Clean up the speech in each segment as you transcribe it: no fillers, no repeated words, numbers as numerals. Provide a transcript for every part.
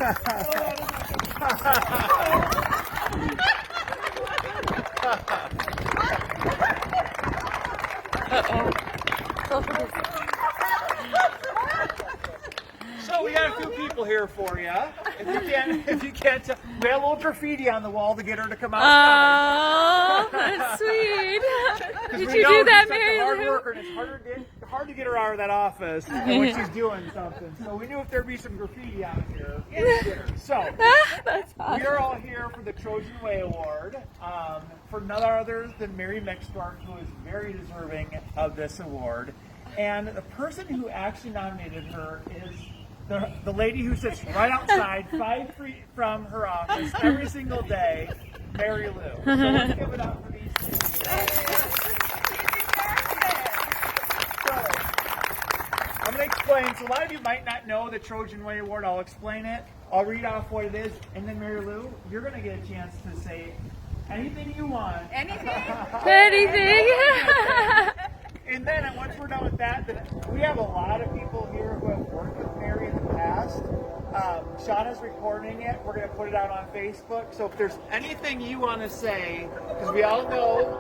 So we got a few people here for you. If you can't, we had a little graffiti on the wall to get her to come out. Oh, that's sweet. Did we you know do that, she's such Mary a hard Lou? worker, and it's hard to get her out of that office when she's doing something. So we knew if there'd be some graffiti out here, we'd get her. So That's awesome. we are all here for the Trojan Way Award for none other than Mary Mixdorf, who is very deserving of this award. And the person who actually nominated her is the lady who sits right outside, 5 feet from her office every single day, Mary Lou. So let's give it up for these two. So, I'm going to explain. So a lot of you might not know the Trojan Way Award. I'll explain it. I'll read off what it is, and then Mary Lou, you're going to get a chance to say anything you want. Anything? Anything? And then once we're done with that, then we have a lot of people here who have worked with Mary in the past. Shauna's recording it. We're going to put it out on Facebook. So if there's anything you want to say, because we all know,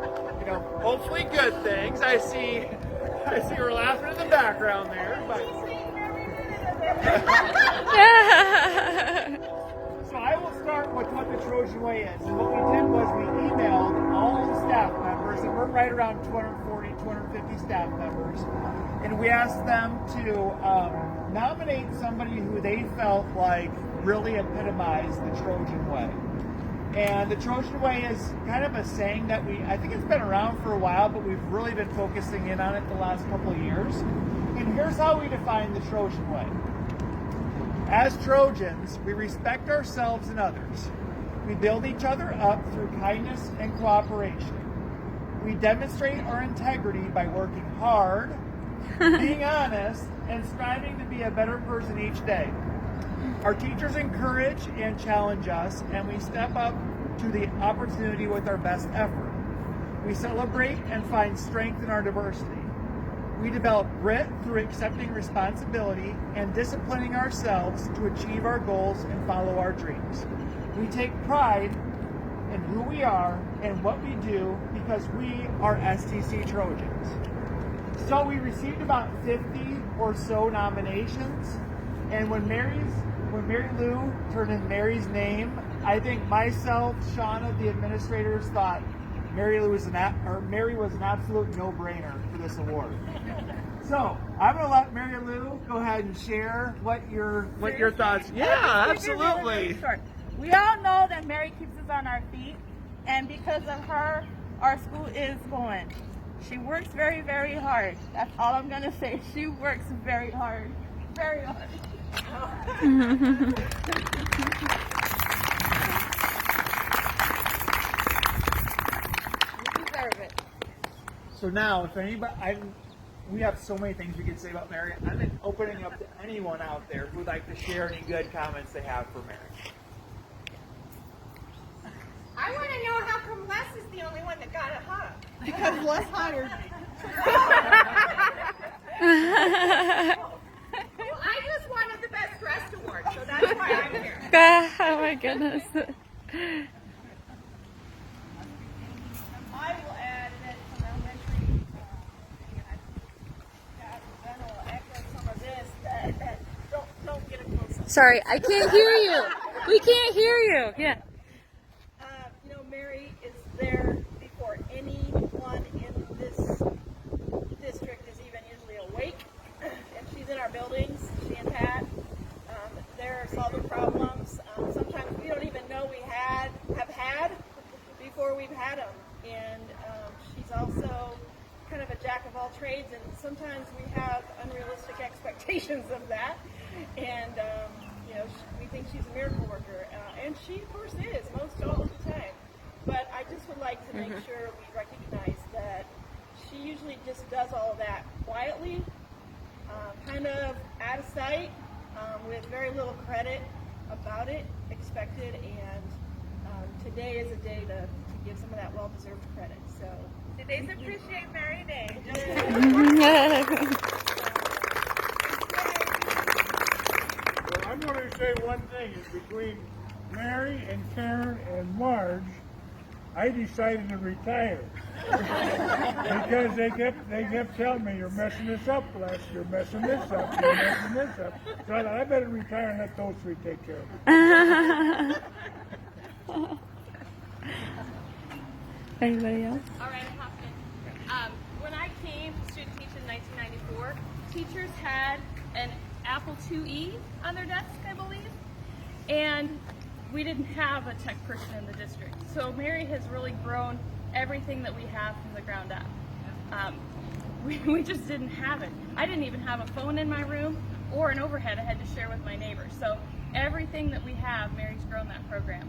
hopefully good things. I see her laughing in the background there. But so I will start with what the Trojan Way is. And what we did was we emailed all the staff members, and we're right around 240, 250 staff members, and we asked them to nominate somebody who they felt like really epitomized the Trojan Way. And the Trojan Way is kind of a saying that I think it's been around for a while, but we've really been focusing in on it the last couple of years. And here's how we define the Trojan Way. As Trojans, we respect ourselves and others. We build each other up through kindness and cooperation. We demonstrate our integrity by working hard, being honest, and striving to be a better person each day. Our teachers encourage and challenge us, and we step up to the opportunity with our best effort. We celebrate and find strength in our diversity. We develop grit through accepting responsibility and disciplining ourselves to achieve our goals and follow our dreams. We take pride in who we are and what we do because we are STC Trojans. So we received about 50 or so nominations, and when Mary Lou turned in Mary's name, I think myself, Shauna, the administrators, thought Mary was an absolute no-brainer for this award. So I'm going to let Mary Lou go ahead and share what your thoughts. Yeah, absolutely. We all know that Mary keeps us on our feet, and because of her, our school is going. She works very, very hard. That's all I'm going to say. She works very hard. Very hard. You deserve it. So now, if anybody, we have so many things we could say about Mary. I'm opening up to anyone out there who would like to share any good comments they have for Mary. I want to know how come Les is the only one that got a hug. Because Les hired me. Well, I just wanted the Best Dressed Award, so that's why I'm here. Oh my goodness. I will add that some elementary, I will echo some of this, that don't get a close up. Sorry, I can't hear you. We can't hear you. Yeah. Mary is there before anyone in this district is even usually awake, and she's in our buildings, she and Pat. They're solving problems. Sometimes we don't even know we have had before we've had them. And she's also kind of a jack of all trades, and sometimes we have unrealistic expectations of that. And we think she's a miracle worker, and she of course is most all the time. But I just would like to make sure we recognize that she usually just does all of that quietly, kind of out of sight, with very little credit about it expected, and today is a day to give some of that well-deserved credit. So Today's Appreciate Mary Day. Well, I'm going to say one one thing is between Mary and Karen and Marge, I decided to retire because they kept telling me, "You're messing this up, Les. You're messing this up. You're messing this up." So I thought I better retire and let those three take care of it. Anybody else? All right, I hopped in. When I came to student teach in 1994, teachers had an Apple IIe on their desk, I believe, and we didn't have a tech person in the district. So Mary has really grown everything that we have from the ground up. We just didn't have it. I didn't even have a phone in my room or an overhead I had to share with my neighbors. So everything that we have, Mary's grown that program.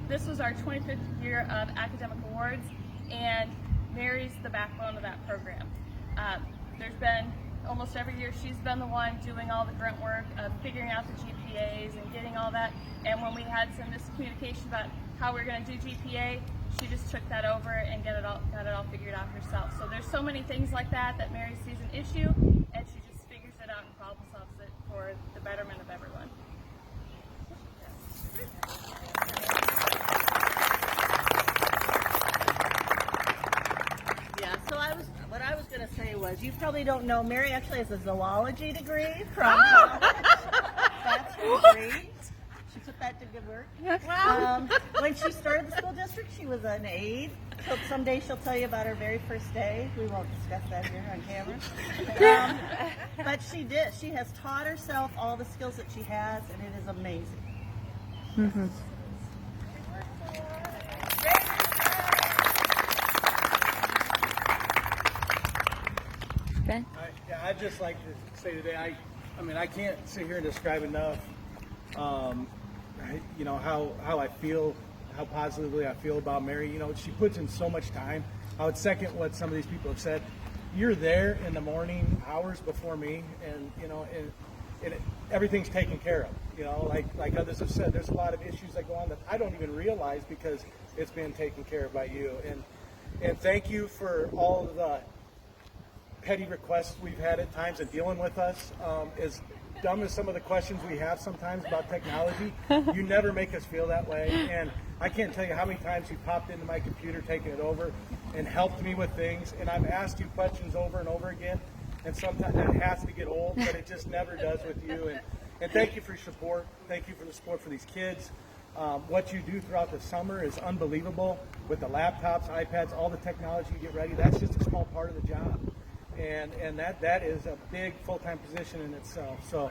This was our 25th year of academic awards, and Mary's the backbone of that program. There's been almost every year she's been the one doing all the grunt work of figuring out the GPAs and getting all that. And when we had some miscommunication about how we were going to do GPA, she just took that over and got it all figured out herself. So there's so many things like that Mary sees an issue, and she just figures it out and problem solves it for the betterment of everyone. Yeah, so what I was going to say was, you probably don't know, Mary actually has a zoology degree from college. That's her degree. She put that to good work. Wow. When she started the school district, she was an aide. So someday she'll tell you about her very first day. We won't discuss that here on camera. But she did. She has taught herself all the skills that she has, and it is amazing. Mm-hmm. Ben? I'd just like to say today, I mean, I can't sit here and describe enough, you know, how I feel, how positively I feel about Mary. You know, she puts in so much time. I would second what some of these people have said. You're there in the morning hours before me, and, you know, and everything's taken care of. You know, like others have said, there's a lot of issues that go on that I don't even realize because it's been taken care of by you. And thank you for all of the petty requests we've had at times and dealing with us. As dumb as some of the questions we have sometimes about technology, you never make us feel that way. And I can't tell you how many times you popped into my computer, taking it over, and helped me with things. And I've asked you questions over and over again, and sometimes that has to get old, but it just never does with you. And thank you for your support. Thank you for the support for these kids. What you do throughout the summer is unbelievable with the laptops, iPads, all the technology you get ready. That's just a small part of the job. And that is a big full-time position in itself. So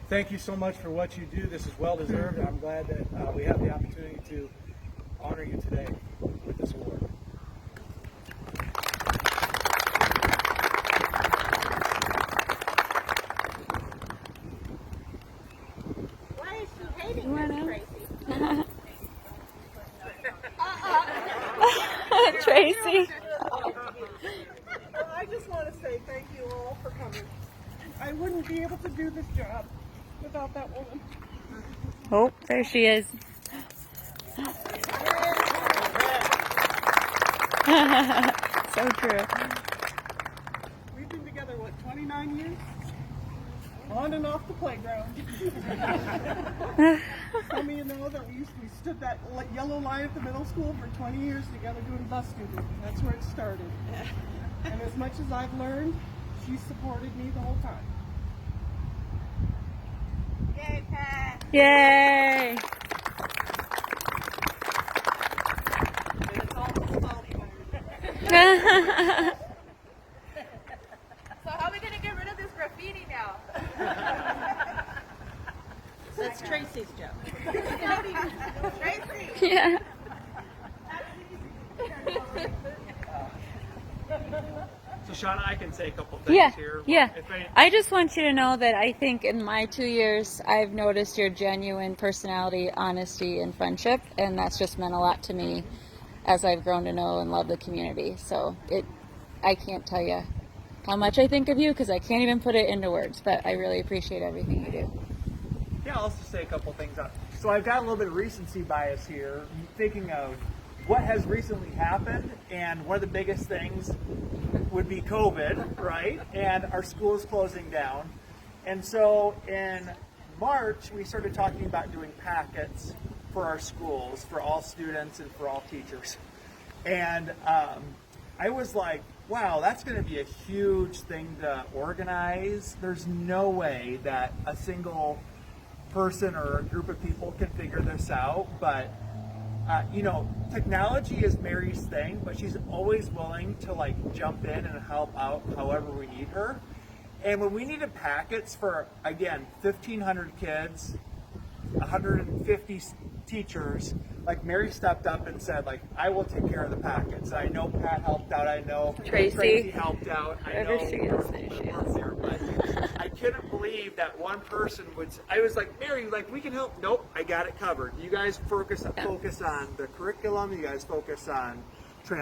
thank you so much for what you do. This is well-deserved, and I'm glad that we have the opportunity to honor you today with this award. Why is she hating this, Tracy? Tracy. Well, I just want to say thank you all for coming. I wouldn't be able to do this job without that woman. Oh, there she is. So true. We've been together, 29 years? On and off the playground. Some of you know that we stood that yellow line at the middle school for 20 years together doing bus duty. That's where it started. And as much as I've learned, she supported me the whole time. Yay, Pat. Yay! And it's all his fault, Mary. So how are we going to get rid of this graffiti now? That's Tracy's job. Tracy. Yeah. So Shauna, I can say a couple things here. Yeah. If any- I just want you to know that I think in my 2 years, I've noticed your genuine personality, honesty, and friendship, and that's just meant a lot to me as I've grown to know and love the community. So I can't tell you how much I think of you because I can't even put it into words, but I really appreciate everything you do. Yeah, I'll also say a couple things. So I've got a little bit of recency bias here, thinking of what has recently happened, and one of the biggest things would be COVID, right? And our school is closing down. And so in March, we started talking about doing packets for our schools, for all students and for all teachers. And I was like, wow, that's going to be a huge thing to organize. There's no way that a single person or a group of people can figure this out. But, you know, technology is Mary's thing, but she's always willing to like jump in and help out however we need her. And when we needed packets for, again, 1,500 kids, 150 teachers, like Mary stepped up and said, like, I will take care of the packets. I know Pat helped out. I know Tracy helped out. I know Wherever she is, there she is. there, but I couldn't believe that one person would. I was like, Mary, like, we can help. Nope, I got it covered. You guys focus on the curriculum. You guys focus on,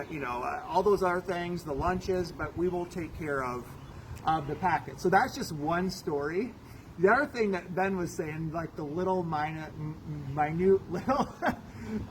you know, all those other things, the lunches, but we will take care of the packet. So that's just one story. The other thing that Ben was saying, like the little minute little,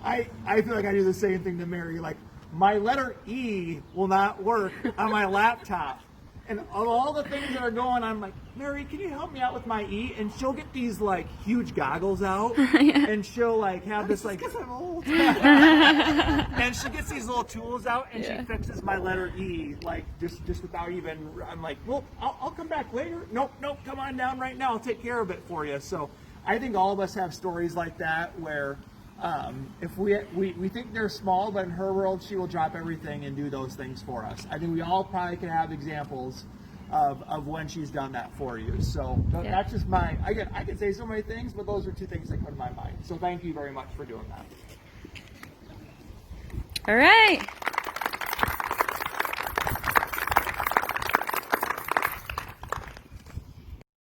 I feel like I do the same thing to Mary. Like my letter E will not work on my laptop. And of all the things that are going on, I'm like, Mary, can you help me out with my E? And she'll get these like huge goggles out, and she'll like have this like, Because I'm old. and she gets these little tools out, and she fixes my letter E like just without even. I'm like, well, I'll come back later. Nope, come on down right now. I'll take care of it for you. So I think all of us have stories like that where. If we think they're small, but in her world, she will drop everything and do those things for us. I think we all probably can have examples of when she's done that for you. So that's just again, I could say so many things, but those are two things that come to my mind. So thank you very much for doing that. All right.